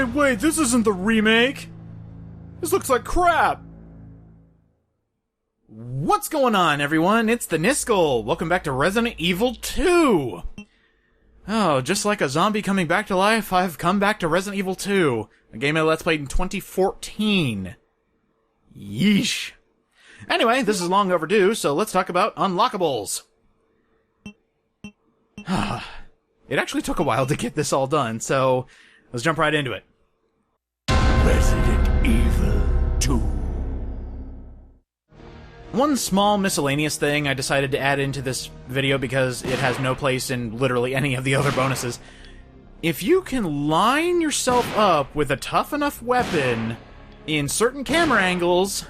Wait, this isn't the remake! This looks like crap! What's going on, everyone? It's the Misc. Welcome back to Resident Evil 2! Oh, just like a zombie coming back to life, I've come back to Resident Evil 2, a game I Let's Played in 2014. Yeesh. Anyway, this is long overdue, so let's talk about Unlockables. It actually took a while to get this all done, so let's jump right into it. Resident Evil 2. One small miscellaneous thing I decided to add into this video because it has no place in literally any of the other bonuses. If you can line yourself up with a tough enough weapon in certain camera angles,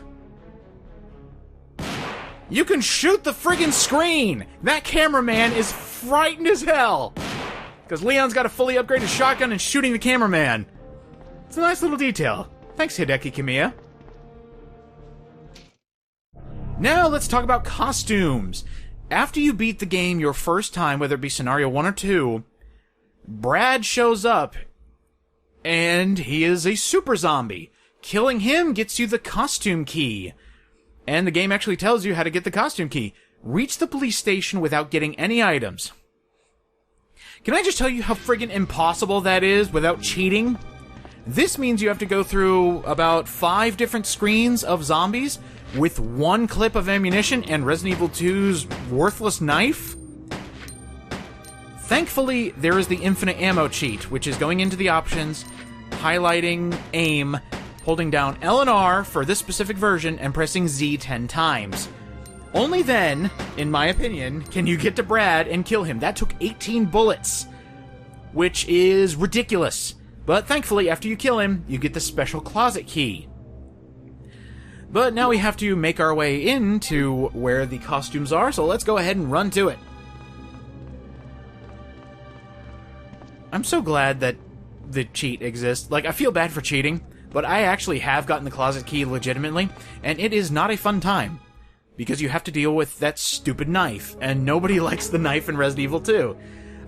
you can shoot the friggin' screen! That cameraman is frightened as hell! Because Leon's got a fully upgraded shotgun and shooting the cameraman. It's a nice little detail. Thanks, Hideki Kamiya. Now let's talk about costumes. After you beat the game your first time, whether it be Scenario 1 or 2, Brad shows up, and he is a super zombie. Killing him gets you the costume key. And the game actually tells you how to get the costume key. Reach the police station without getting any items. Can I just tell you how friggin' impossible that is without cheating? This means you have to go through about 5 different screens of zombies with one clip of ammunition and Resident Evil 2's worthless knife? Thankfully, there is the infinite ammo cheat, which is going into the options, highlighting aim, holding down L and R for this specific version, and pressing Z 10 times. Only then, in my opinion, can you get to Brad and kill him. That took 18 bullets, which is ridiculous. But thankfully, after you kill him, you get the special closet key. But now we have to make our way into where the costumes are, so let's go ahead and run to it. I'm so glad that the cheat exists. Like, I feel bad for cheating, but I actually have gotten the closet key legitimately, and it is not a fun time. Because you have to deal with that stupid knife, and nobody likes the knife in Resident Evil 2.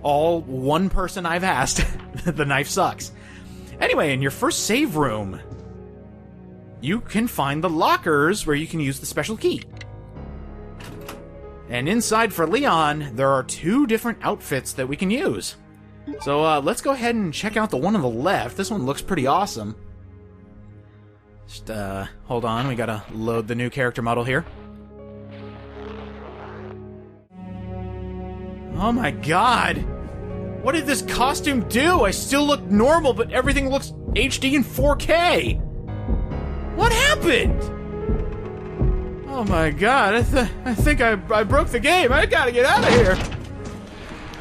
All one person I've asked, the knife sucks. Anyway, in your first save room, you can find the lockers where you can use the special key. And inside for Leon, there are 2 different outfits that we can use. So let's go ahead and check out the one on the left. This one looks pretty awesome. Just hold on, we gotta load the new character model here. Oh my god! What did this costume do? I still look normal, but everything looks HD in 4K! What happened? Oh my god, I think I broke the game. I gotta get out of here.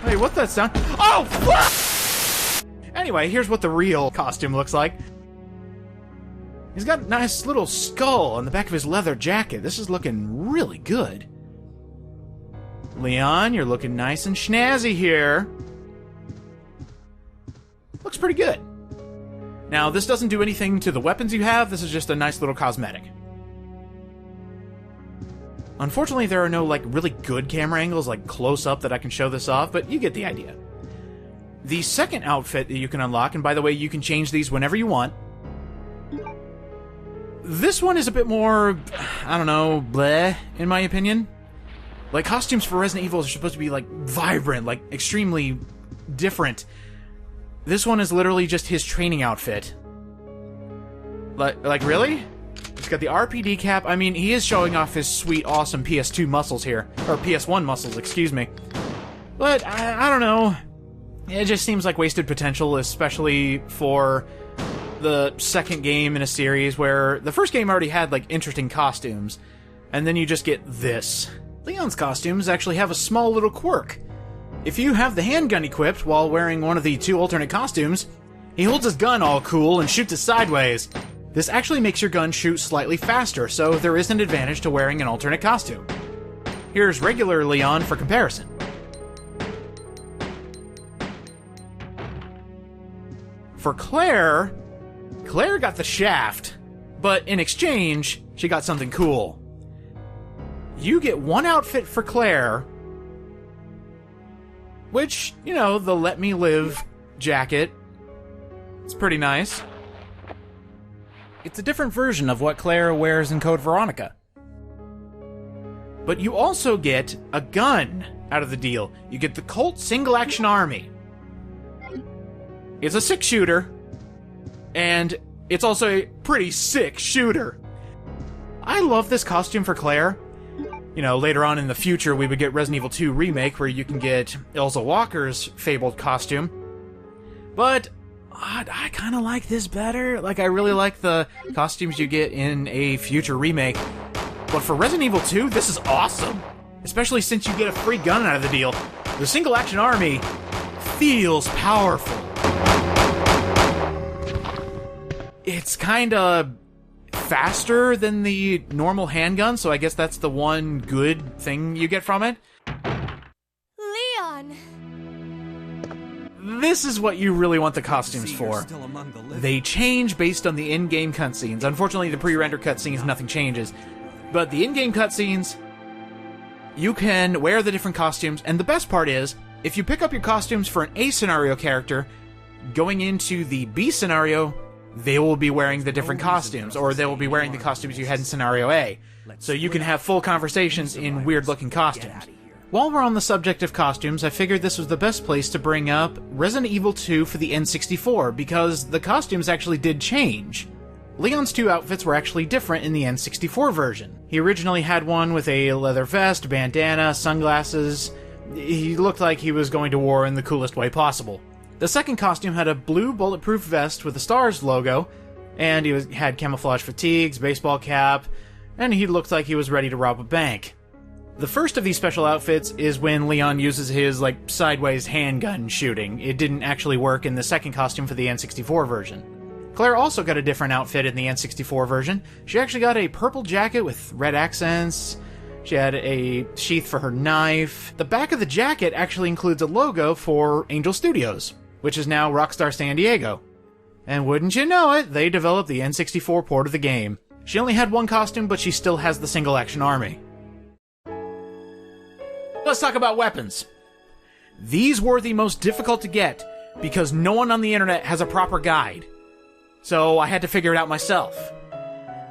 Wait, what's that sound? Oh, fuck! Anyway, here's what the real costume looks like. He's got a nice little skull on the back of his leather jacket. This is looking really good. Leon, you're looking nice and snazzy here. Looks pretty good. Now, this doesn't do anything to the weapons you have, this is just a nice little cosmetic. Unfortunately, there are no, like, really good camera angles, like close-up, that I can show this off, but you get the idea. The second outfit that you can unlock, and by the way, you can change these whenever you want. This one is a bit more, I don't know, bleh, in my opinion. Like, costumes for Resident Evil are supposed to be, like, vibrant, like, extremely different. This one is literally just his training outfit. Like, really? He's got the RPD cap. I mean, he is showing off his sweet, awesome PS2 muscles here. Or PS1 muscles, excuse me. But, I don't know. It just seems like wasted potential, especially for the second game in a series where the first game already had, like, interesting costumes. And then you just get this. Leon's costumes actually have a small little quirk. If you have the handgun equipped while wearing one of the 2 alternate costumes, he holds his gun all cool and shoots it sideways. This actually makes your gun shoot slightly faster, so there is an advantage to wearing an alternate costume. Here's regular Leon for comparison. For Claire got the shaft, but in exchange, she got something cool. You get one outfit for Claire, which, you know, the Let Me Live jacket. It's pretty nice. It's a different version of what Claire wears in Code Veronica. But you also get a gun out of the deal. You get the Colt Single Action Army. It's a 6-shooter, and it's also a pretty sick shooter. I love this costume for Claire. You know, later on in the future, we would get Resident Evil 2 Remake, where you can get Elsa Walker's fabled costume. But I kind of like this better. Like, I really like the costumes you get in a future remake. But for Resident Evil 2, this is awesome. Especially since you get a free gun out of the deal. The Single Action Army feels powerful. It's kinda faster than the normal handgun, so I guess that's the one good thing you get from it. Leon! This is what you really want the costumes for. They change based on the in-game cutscenes. Unfortunately, the pre-rendered cutscenes, nothing changes. But the in-game cutscenes, you can wear the different costumes, and the best part is, if you pick up your costumes for an A scenario character, going into the B scenario, they will be wearing the different costumes, or they will be wearing the costumes you had in Scenario A. So you can have full conversations in weird-looking costumes. While we're on the subject of costumes, I figured this was the best place to bring up Resident Evil 2 for the N64, because the costumes actually did change. Leon's 2 outfits were actually different in the N64 version. He originally had one with a leather vest, bandana, sunglasses. He looked like he was going to war in the coolest way possible. The second costume had a blue bulletproof vest with the STARS logo, and he had camouflage fatigues, baseball cap, and he looked like he was ready to rob a bank. The first of these special outfits is when Leon uses his, sideways handgun shooting. It didn't actually work in the second costume for the N64 version. Claire also got a different outfit in the N64 version. She actually got a purple jacket with red accents. She had a sheath for her knife. The back of the jacket actually includes a logo for Angel Studios, which is now Rockstar San Diego. And wouldn't you know it, they developed the N64 port of the game. She only had one costume, but she still has the Single Action Army. Let's talk about weapons. These were the most difficult to get, because no one on the internet has a proper guide. So I had to figure it out myself.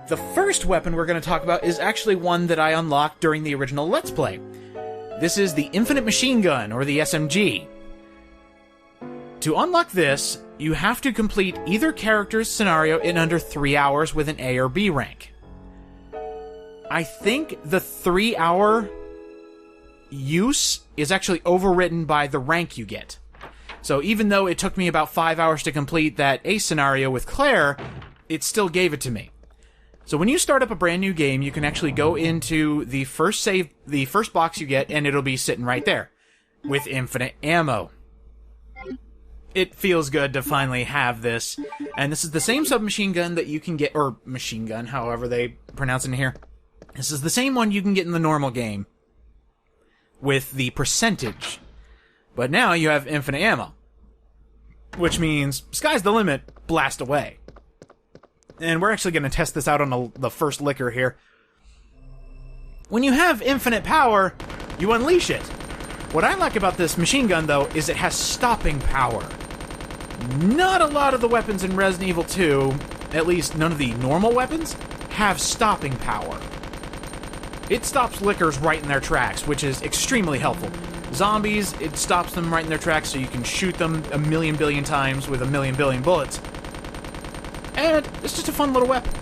The first weapon we're going to talk about is actually one that I unlocked during the original Let's Play. This is the Infinite Machine Gun, or the SMG. To unlock this, you have to complete either character's scenario in under 3 hours with an A or B rank. I think the 3-hour use is actually overwritten by the rank you get. So even though it took me about 5 hours to complete that A scenario with Claire, it still gave it to me. So when you start up a brand new game, you can actually go into the first box you get, and it'll be sitting right there, with infinite ammo. It feels good to finally have this, and this is the same submachine gun that you can get, or machine gun, however they pronounce it in here. This is the same one you can get in the normal game, with the percentage. But now you have infinite ammo, which means sky's the limit, blast away. And we're actually going to test this out on the first liquor here. When you have infinite power, you unleash it. What I like about this machine gun, though, is it has stopping power. Not a lot of the weapons in Resident Evil 2, at least none of the normal weapons, have stopping power. It stops lickers right in their tracks, which is extremely helpful. Zombies, it stops them right in their tracks so you can shoot them a million billion times with a million billion bullets. And it's just a fun little weapon.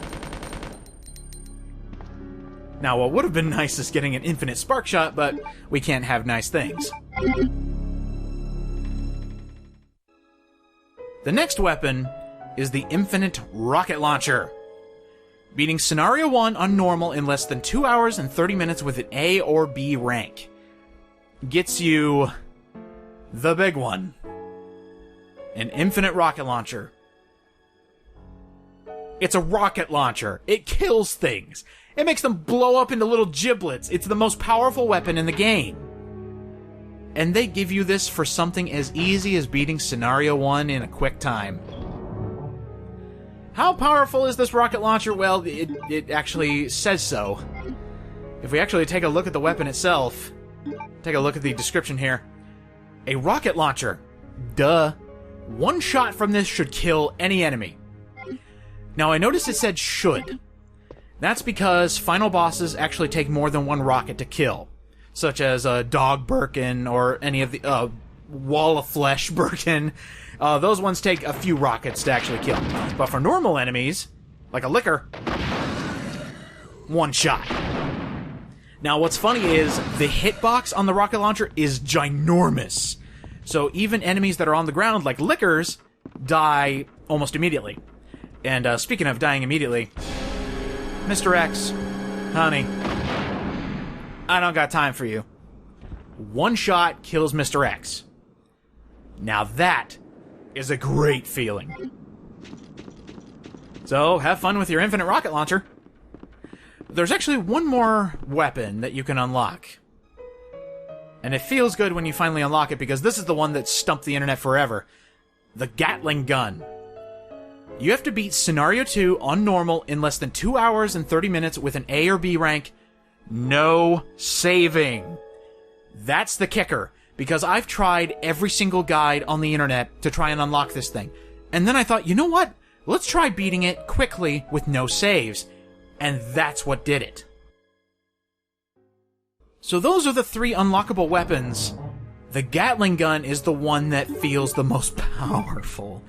Now, what would have been nice is getting an infinite spark shot, but we can't have nice things. The next weapon is the Infinite Rocket Launcher. Beating Scenario 1 on normal in less than 2 hours and 30 minutes with an A or B rank gets you the big one. An Infinite Rocket Launcher. It's a rocket launcher. It kills things. It makes them blow up into little giblets. It's the most powerful weapon in the game. And they give you this for something as easy as beating Scenario 1 in a quick time. How powerful is this rocket launcher? Well, it actually says so. If we actually take a look at the weapon itself, take a look at the description here. A rocket launcher. Duh. One shot from this should kill any enemy. Now, I noticed it said should. That's because final bosses actually take more than one rocket to kill, such as Dog Birkin or any of the Wall of Flesh Birkin. Those ones take a few rockets to actually kill. But for normal enemies, like a Licker, one shot. Now, what's funny is the hitbox on the rocket launcher is ginormous. So even enemies that are on the ground, like Lickers, die almost immediately. And speaking of dying immediately, Mr. X, honey, I don't got time for you. One shot kills Mr. X. Now that is a great feeling. So, have fun with your infinite rocket launcher. There's actually one more weapon that you can unlock. And it feels good when you finally unlock it, because this is the one that stumped the internet forever. The Gatling Gun. You have to beat Scenario 2 on normal in less than 2 hours and 30 minutes with an A or B rank. No saving. That's the kicker, because I've tried every single guide on the internet to try and unlock this thing. And then I thought, you know what? Let's try beating it quickly with no saves. And that's what did it. So those are the 3 unlockable weapons. The Gatling Gun is the one that feels the most powerful.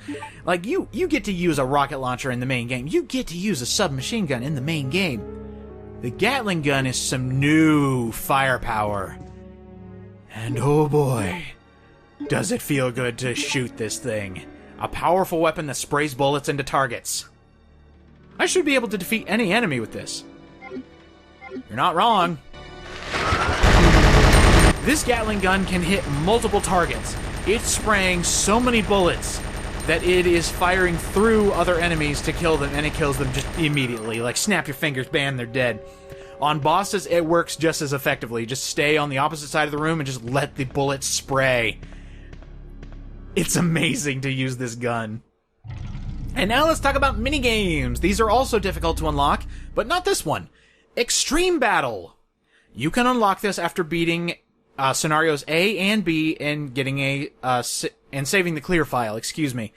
Like, you get to use a rocket launcher in the main game. You get to use a submachine gun in the main game. The Gatling Gun is some new firepower. And oh boy, does it feel good to shoot this thing. A powerful weapon that sprays bullets into targets. I should be able to defeat any enemy with this. You're not wrong. This Gatling gun can hit multiple targets. It's spraying so many bullets that it is firing through other enemies to kill them, and it kills them just immediately. Like, snap your fingers, bam, they're dead. On bosses, it works just as effectively. Just stay on the opposite side of the room and just let the bullets spray. It's amazing to use this gun. And now let's talk about minigames. These are also difficult to unlock, but not this one. Extreme Battle. You can unlock this after beating scenarios A and B and getting and saving the clear file, excuse me.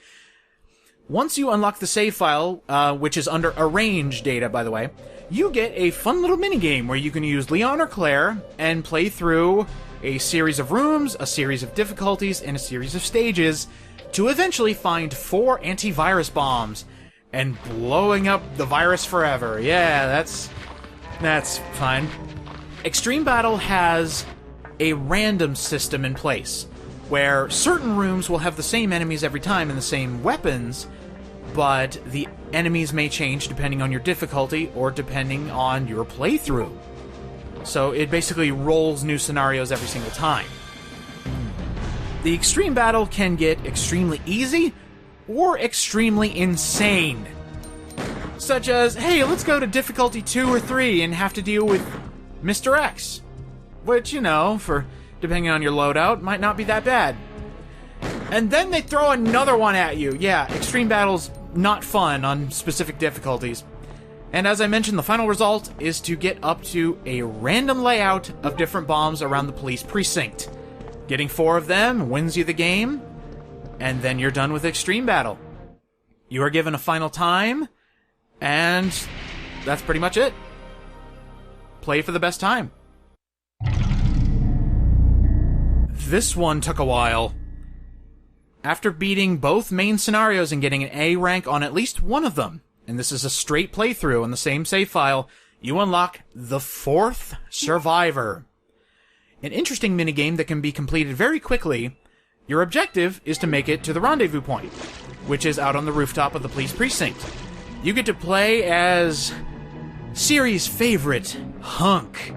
Once you unlock the save file, which is under arrange data, by the way, you get a fun little minigame where you can use Leon or Claire and play through a series of rooms, a series of difficulties, and a series of stages to eventually find 4 antivirus bombs and blowing up the virus forever. Yeah, that's fine. Extreme Battle has a random system in place where certain rooms will have the same enemies every time and the same weapons, but the enemies may change depending on your difficulty or depending on your playthrough. So it basically rolls new scenarios every single time. The Extreme Battle can get extremely easy or extremely insane. Such as, hey, let's go to difficulty 2 or 3 and have to deal with Mr. X. Which, you know, for depending on your loadout, might not be that bad. And then they throw another one at you. Yeah, Extreme Battle's not fun on specific difficulties. And as I mentioned, the final result is to get up to a random layout of different bombs around the police precinct. Getting 4 of them wins you the game, and then you're done with Extreme Battle. You are given a final time, and that's pretty much it. Play for the best time. This one took a while. After beating both main scenarios and getting an A rank on at least one of them, and this is a straight playthrough on the same save file, you unlock the 4th Survivor. An interesting minigame that can be completed very quickly. Your objective is to make it to the rendezvous point, which is out on the rooftop of the police precinct. You get to play as series favorite, Hunk.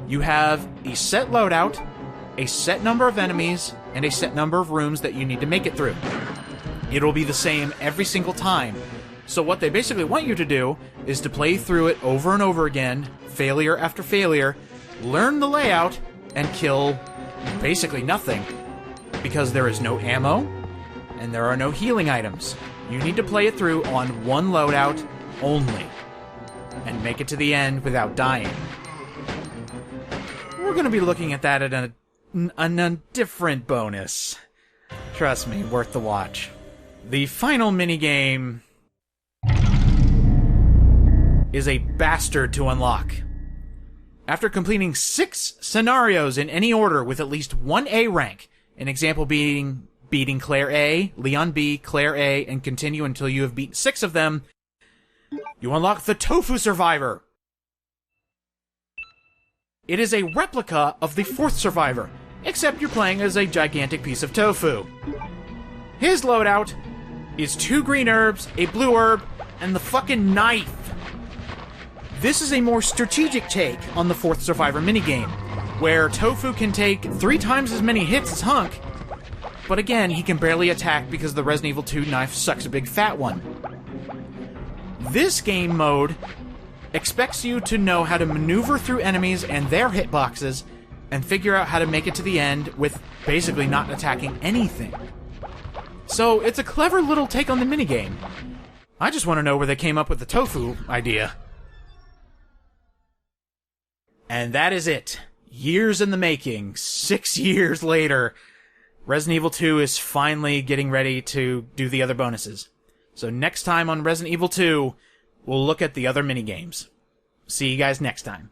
You have a set loadout, a set number of enemies, and a set number of rooms that you need to make it through. It'll be the same every single time. So what they basically want you to do is to play through it over and over again, failure after failure, learn the layout, and kill basically nothing. Because there is no ammo, and there are no healing items. You need to play it through on one loadout only, and make it to the end without dying. We're going to be looking at that at a different bonus. Trust me, worth the watch. The final minigame is a bastard to unlock. After completing 6 scenarios in any order with at least 1 A rank, an example being beating Claire A, Leon B, Claire A, and continue until you have beaten 6 of them, you unlock the Tofu Survivor. It is a replica of the 4th Survivor, except you're playing as a gigantic piece of tofu. His loadout is 2 green herbs, a blue herb, and the fucking knife. This is a more strategic take on the 4th Survivor minigame, where Tofu can take 3 times as many hits as Hunk, but again, he can barely attack because the Resident Evil 2 knife sucks a big fat one. This game mode expects you to know how to maneuver through enemies and their hitboxes and figure out how to make it to the end with basically not attacking anything. So it's a clever little take on the minigame. I just want to know where they came up with the tofu idea. And that is it. Years in the making, 6 years later, Resident Evil 2 is finally getting ready to do the other bonuses. So next time on Resident Evil 2, we'll look at the other minigames. See you guys next time.